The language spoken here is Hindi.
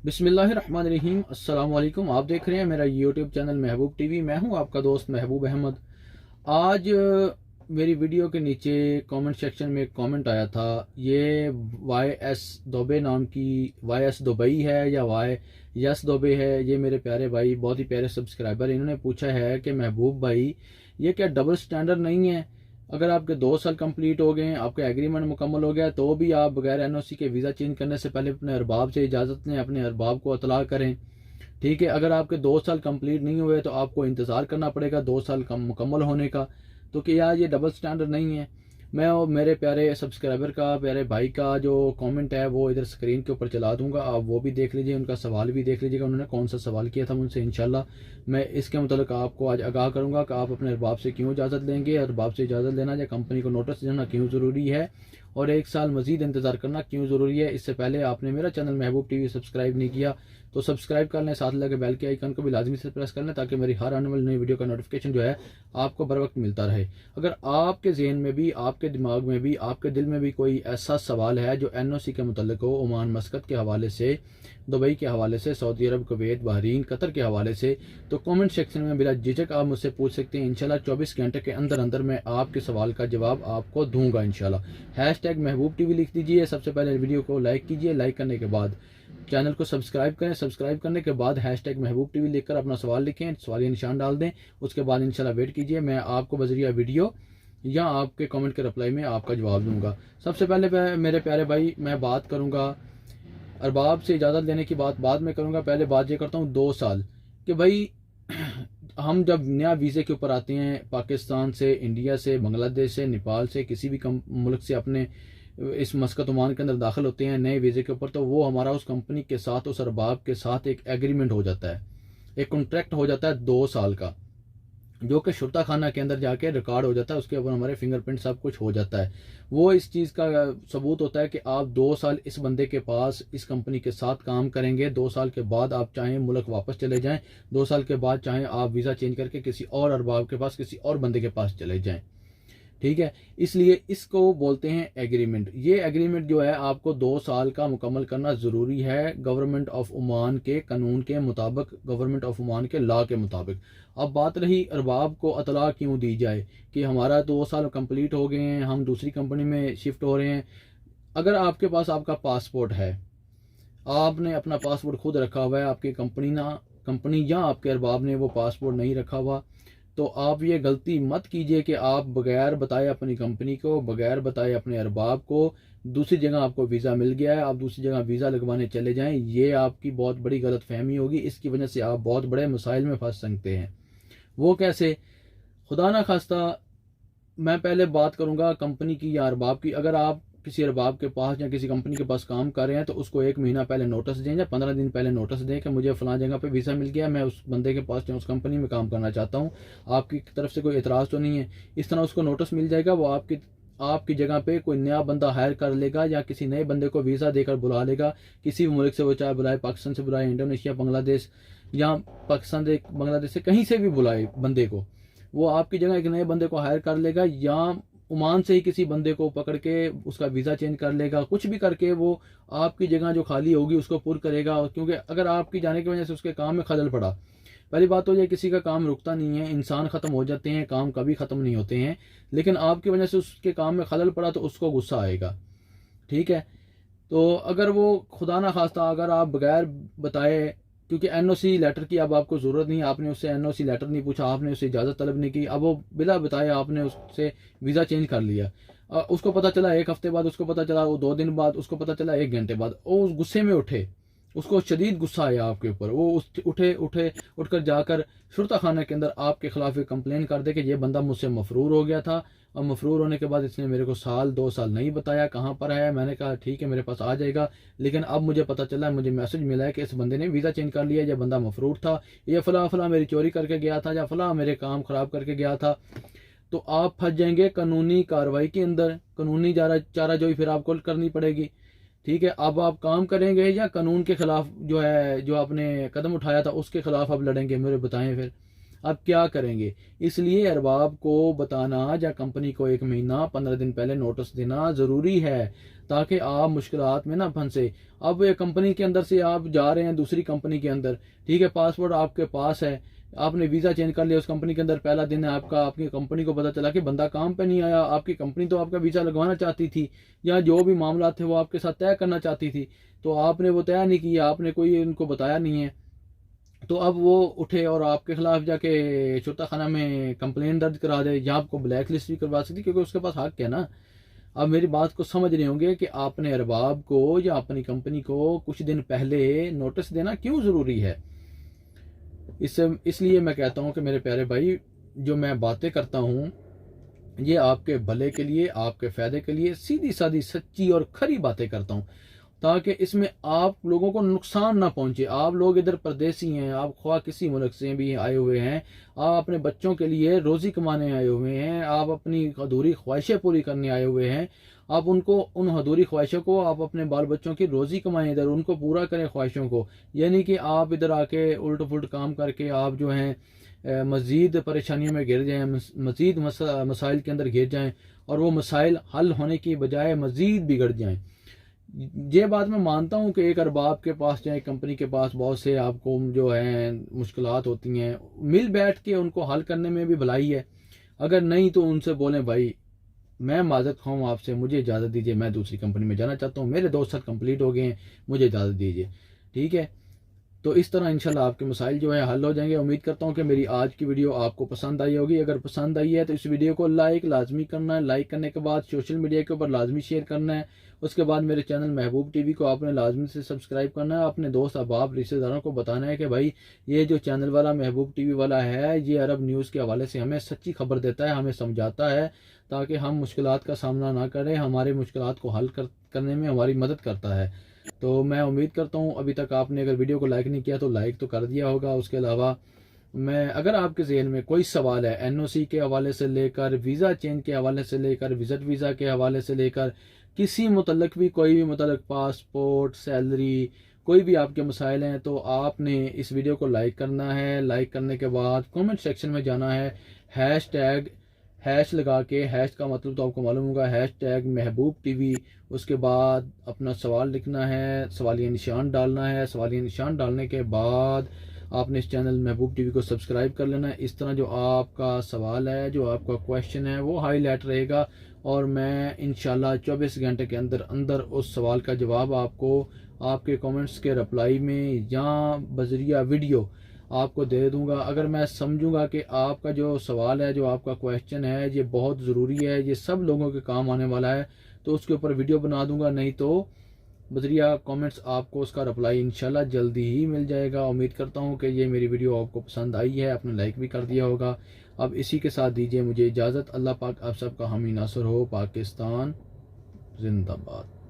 बिस्मिल्लाहिर्रहमानिर्रहीम। अस्सलाम वालेकुम। आप देख रहे हैं मेरा यूट्यूब चैनल महबूब टीवी। मैं हूं आपका दोस्त महबूब अहमद। आज मेरी वीडियो के नीचे कमेंट सेक्शन में एक कमेंट आया था। ये वाई एस दोबे नाम की, वाई एस दुबई है या वाई यस दोबे है, ये मेरे प्यारे भाई, बहुत ही प्यारे सब्सक्राइबर, इन्होंने पूछा है कि महबूब भाई ये क्या डबल स्टैंडर्ड नहीं है? अगर आपके 2 साल कंप्लीट हो गए, आपका एग्रीमेंट मुकम्मल हो गया, तो भी आप बगैर एनओसी के वीज़ा चेंज करने से पहले अपने अरबाब से इजाज़त लें, अपने अरबाब को इतला करें। ठीक है, अगर आपके 2 साल कंप्लीट नहीं हुए तो आपको इंतज़ार करना पड़ेगा 2 साल कम मुकम्मल होने का। तो क्या ये डबल स्टैंडर्ड नहीं है? मैं और मेरे प्यारे सब्सक्राइबर का, प्यारे भाई का जो कमेंट है वो इधर स्क्रीन के ऊपर चला दूंगा, आप वो भी देख लीजिए, उनका सवाल भी देख लीजिएगा, उन्होंने कौन सा सवाल किया था मुझसे। इंशाल्लाह मैं इसके मतलब आपको आज आगाह करूंगा कि आप अपने अरबाब से क्यों इजाज़त लेंगे, अरबाब से इजाज़त लेना या कंपनी को नोटिस देना क्यों ज़रूरी है, और 1 साल मजीद इंतज़ार करना क्यों ज़रूरी है। इससे पहले आपने मेरा चैनल महबूब टीवी सब्सक्राइब नहीं किया तो सब्सक्राइब कर लें, साथ लगे बेल के आइकन को भी लाजमी से प्रेस कर लें, ताकि मेरी हर आने वाली नई वीडियो का नोटिफिकेशन जो है आपको बर वक्त मिलता रहे। अगर आपके जहन में भी, आपके दिमाग में भी, आपके दिल में भी कोई ऐसा सवाल है जो एनओसी के मुतल्लिक हो, ओमान मस्कत के हवाले से, दुबई के हवाले से, सऊदी अरब, कुवैत, बहरीन, कतर के हवाले से, तो कमेंट सेक्शन में बिला झिझक आप मुझसे पूछ सकते हैं। इंशाल्लाह 24 घंटे के अंदर अंदर मैं आपके सवाल का जवाब आपको दूंगा इंशाल्लाह। हैशटैग महबूब टीवी लिख दीजिए। सबसे पहले वीडियो को लाइक कीजिए, लाइक करने के बाद चैनल को सब्सक्राइब करें, सब्सक्राइब करने के बाद हैशटैग महबूब टीवी लिखकर अपना सवाल लिखें, सवाल निशान डाल दें। उसके बाद इंशाल्लाह वेट कीजिए, मैं आपको बजरिया वीडियो या आपके कमेंट के रिप्लाई में आपका जवाब दूंगा। सबसे पहले मेरे प्यारे भाई, मैं बात करूंगा अरबाब से इजाज़त लेने की बात बाद में करूंगा। पहले बात ये करता हूँ 2 साल कि भाई हम जब नया वीज़े के ऊपर आते हैं, पाकिस्तान से, इंडिया से, बांग्लादेश से, नेपाल से, किसी भी मुल्क से अपने इस मस्कत ओमान के अंदर दाखिल होते हैं नए वीज़े के ऊपर, तो वो हमारा उस कंपनी के साथ, उस अरबाब के साथ एक एग्रीमेंट हो जाता है, एक कॉन्ट्रैक्ट हो जाता है 2 साल का, जो कि शुरता खाना के अंदर जाके रिकॉर्ड हो जाता है। उसके ऊपर हमारे फिंगरप्रिंट सब कुछ हो जाता है। वो इस चीज़ का सबूत होता है कि आप 2 साल इस बंदे के पास, इस कंपनी के साथ काम करेंगे। 2 साल के बाद आप चाहें मुल्क वापस चले जाएं, 2 साल के बाद चाहें आप वीज़ा चेंज करके किसी और अरबाब के पास, किसी और बंदे के पास चले जाएं। ठीक है, इसलिए इसको बोलते हैं एग्रीमेंट। ये एग्रीमेंट जो है आपको 2 साल का मुकम्मल करना ज़रूरी है गवर्नमेंट ऑफ ओमान के कानून के मुताबिक, गवर्नमेंट ऑफ ओमान के लॉ के मुताबिक। अब बात रही अरबाब को अतला क्यों दी जाए कि हमारा 2 साल कंप्लीट हो गए हैं, हम दूसरी कंपनी में शिफ्ट हो रहे हैं। अगर आपके पास आपका पासपोर्ट है, आपने अपना पासपोर्ट खुद रखा हुआ है, आपकी कंपनी या आपके अरबाब ने वो पासपोर्ट नहीं रखा हुआ, तो आप ये गलती मत कीजिए कि आप बगैर बताए अपनी कंपनी को, बगैर बताए अपने अरबाब को, दूसरी जगह आपको वीज़ा मिल गया है, आप दूसरी जगह वीज़ा लगवाने चले जाएं। ये आपकी बहुत बड़ी गलत फहमी होगी। इसकी वजह से आप बहुत बड़े मसाइल में फंस सकते हैं। वो कैसे? खुदा ना खास्ता, मैं पहले बात करूंगा कंपनी की या अरबाब की। अगर आप किसी अरबाब के पास या किसी कंपनी के पास काम कर रहे हैं, तो उसको 1 महीना पहले नोटिस दें या 15 दिन पहले नोटिस दें कि मुझे फलां जगह पे वीज़ा मिल गया, मैं उस बंदे के पास या उस कंपनी में काम करना चाहता हूँ, आपकी तरफ से कोई एतराज़ तो नहीं है। इस तरह उसको नोटिस मिल जाएगा। वो आपकी जगह पे कोई नया बंदा हायर कर लेगा या किसी नए बंदे को वीज़ा देकर बुला लेगा, किसी भी मुल्क से, वो चाहे बुलाए पाकिस्तान से, बुलाए इंडोनेशिया, बांग्लादेश, या पाकिस्तान से, बांग्लादेश से, कहीं से भी बुलाए बंदे को, वो आपकी जगह एक नए बंदे को हायर कर लेगा, या ओमान से ही किसी बंदे को पकड़ के उसका वीज़ा चेंज कर लेगा। कुछ भी करके वो आपकी जगह जो खाली होगी उसको पुर करेगा, क्योंकि अगर आपकी जाने की वजह से उसके काम में खलल पड़ा, पहली बात तो ये किसी का काम रुकता नहीं है, इंसान ख़त्म हो जाते हैं, काम कभी ख़त्म नहीं होते हैं, लेकिन आपकी वजह से उसके काम में खलल पड़ा तो उसको गुस्सा आएगा। ठीक है, तो अगर वो खुदा ना खास्ता, अगर आप बगैर बताए, क्योंकि एनओसी लेटर की अब आपको ज़रूरत नहीं, आपने उससे एनओसी लेटर नहीं पूछा, आपने उससे इजाज़त तलब नहीं की, अब वो बिला बताए आपने उससे वीज़ा चेंज कर लिया। उसको पता चला 1 हफ्ते बाद, उसको पता चला वो 2 दिन बाद, उसको पता चला 1 घंटे बाद, वो उस गुस्से में उठे, उसको शदीद गुस्सा आया आपके ऊपर, वो उठकर जाकर शुरता खाना के अंदर आपके खिलाफ एक कंप्लेन कर दे कि ये बंदा मुझसे मफरूर हो गया था, और मफरूर होने के बाद इसने मेरे को 1-2 साल नहीं बताया कहाँ पर है। मैंने कहा ठीक है मेरे पास आ जाएगा, लेकिन अब मुझे पता चला, मुझे मैसेज मिला है कि इस बंदे ने वीज़ा चेंज कर लिया, ये बंदा मफरूर था, ये फला फला मेरी चोरी करके गया था, या फला मेरे काम ख़राब करके गया था। तो आप फंस जाएंगे कानूनी कार्रवाई के अंदर, कानूनी चाराजोई फिर आपको करनी पड़ेगी। ठीक है, अब आप काम करेंगे या कानून के खिलाफ जो है, जो आपने कदम उठाया था उसके खिलाफ आप लड़ेंगे? मेरे बताएं फिर आप क्या करेंगे? इसलिए अरबाब को बताना या कंपनी को 1 महीना 15 दिन पहले नोटिस देना ज़रूरी है, ताकि आप मुश्किलात में ना फंसे। अब ये कंपनी के अंदर से आप जा रहे हैं दूसरी कंपनी के अंदर, ठीक है, पासपोर्ट आपके पास है, आपने वीज़ा चेंज कर लिया उस कंपनी के अंदर, पहला दिन है आपका, आपकी कंपनी को पता चला कि बंदा काम पे नहीं आया, आपकी कंपनी तो आपका वीज़ा लगवाना चाहती थी या जो भी मामला थे वो आपके साथ तय करना चाहती थी, तो आपने वो तय नहीं किया, आपने कोई उनको बताया नहीं है, तो अब वो उठे और आपके खिलाफ जाके शुरता खाना में कंप्लेन दर्ज करा दे या आपको ब्लैक लिस्ट भी करवा सकती, क्योंकि उसके पास हक है ना। अब मेरी बात को समझ रहे होंगे कि आपने अरबाब को या अपनी कंपनी को कुछ दिन पहले नोटिस देना क्यों ज़रूरी है। इसलिए मैं कहता हूं कि मेरे प्यारे भाई, जो मैं बातें करता हूं ये आपके भले के लिए, आपके फ़ायदे के लिए सीधी सादी सच्ची और खरी बातें करता हूं, ताकि इसमें आप लोगों को नुकसान ना पहुंचे। आप लोग इधर परदेसी हैं, आप ख्वाह किसी मुल्क से भी आए हुए हैं, आप अपने बच्चों के लिए रोज़ी कमाने आए हुए हैं, आप अपनी अधूरी ख्वाहिशें पूरी करने आए हुए हैं, आप उनको उन अधूरी ख्वाहिशों को आप अपने बाल बच्चों की रोज़ी कमाएं इधर, उनको पूरा करें ख्वाहिशों को, यानी कि आप इधर आके उल्ट पुल्ट काम करके आप जो हैं मज़ीद परेशानियों में घिर जाएँ, मज़ीद मसाइल के अंदर घिर जाएँ और वो मसाइल हल होने की बजाय मज़ीद बिगड़ जाएँ। ये बात मैं मानता हूँ कि एक अरबाब के पास या एक कंपनी के पास बहुत से आपको जो है मुश्किलात होती हैं, मिल बैठ के उनको हल करने में भी भलाई है। अगर नहीं तो उनसे बोलें भाई मैं माजरत खाऊँ आपसे, मुझे इजाज़त दीजिए, मैं दूसरी कंपनी में जाना चाहता हूँ, मेरे 2 साल कंप्लीट हो गए हैं, मुझे इजाज़त दीजिए, ठीक है। तो इस तरह इंशाल्लाह आपके मसाइल जो है हल हो जाएंगे। उम्मीद करता हूँ कि मेरी आज की वीडियो आपको पसंद आई होगी। अगर पसंद आई है तो इस वीडियो को लाइक लाजमी करना है, लाइक करने के बाद सोशल मीडिया के ऊपर लाजमी शेयर करना है। उसके बाद मेरे चैनल महबूब टीवी को आपने लाजमी से सब्सक्राइब करना है, अपने दोस्त अहबाब रिश्तेदारों को बताना है कि भाई ये जो चैनल वाला महबूब टीवी वाला है ये अरब न्यूज़ के हवाले से हमें सच्ची खबर देता है, हमें समझाता है, ताकि हम मुश्किलात का सामना ना करें, हमारे मुश्किलात को हल करने में हमारी मदद करता है। तो मैं उम्मीद करता हूँ अभी तक आपने अगर वीडियो को लाइक नहीं किया तो लाइक तो कर दिया होगा। उसके अलावा मैं अगर आपके ज़हन में कोई सवाल है एनओसी के हवाले से लेकर, वीज़ा चेंज के हवाले से लेकर, विज़िट वीज़ा के हवाले से लेकर, किसी मुतल्लिक भी कोई भी मुतल्लिक पासपोर्ट, सैलरी, कोई भी आपके मसाइल हैं, तो आपने इस वीडियो को लाइक करना है। लाइक करने के बाद कमेंट सेक्शन में जाना है, हैश लगा के, हैश का मतलब तो आपको मालूम होगा, हैशटैग महबूब टीवी, उसके बाद अपना सवाल लिखना है, सवालिया निशान डालना है, सवालिया निशान डालने के बाद आपने इस चैनल महबूब टीवी को सब्सक्राइब कर लेना है। इस तरह जो आपका सवाल है, जो आपका क्वेश्चन है वो हाईलाइट रहेगा और मैं इंशाल्लाह 24 घंटे के अंदर अंदर उस सवाल का जवाब आपको आपके कमेंट्स के रिप्लाई में या बजरिया वीडियो आपको दे दूंगा। अगर मैं समझूंगा कि आपका जो सवाल है, जो आपका क्वेश्चन है ये बहुत ज़रूरी है, ये सब लोगों के काम आने वाला है, तो उसके ऊपर वीडियो बना दूंगा, नहीं तो बजरिया कमेंट्स आपको उसका रिप्लाई इंशाल्लाह जल्दी ही मिल जाएगा। उम्मीद करता हूँ कि ये मेरी वीडियो आपको पसंद आई है, आपने लाइक भी कर दिया होगा। अब इसी के साथ दीजिए मुझे इजाज़त। अल्लाह पाक आप सबका हामी नासर हो। पाकिस्तान जिंदाबाद।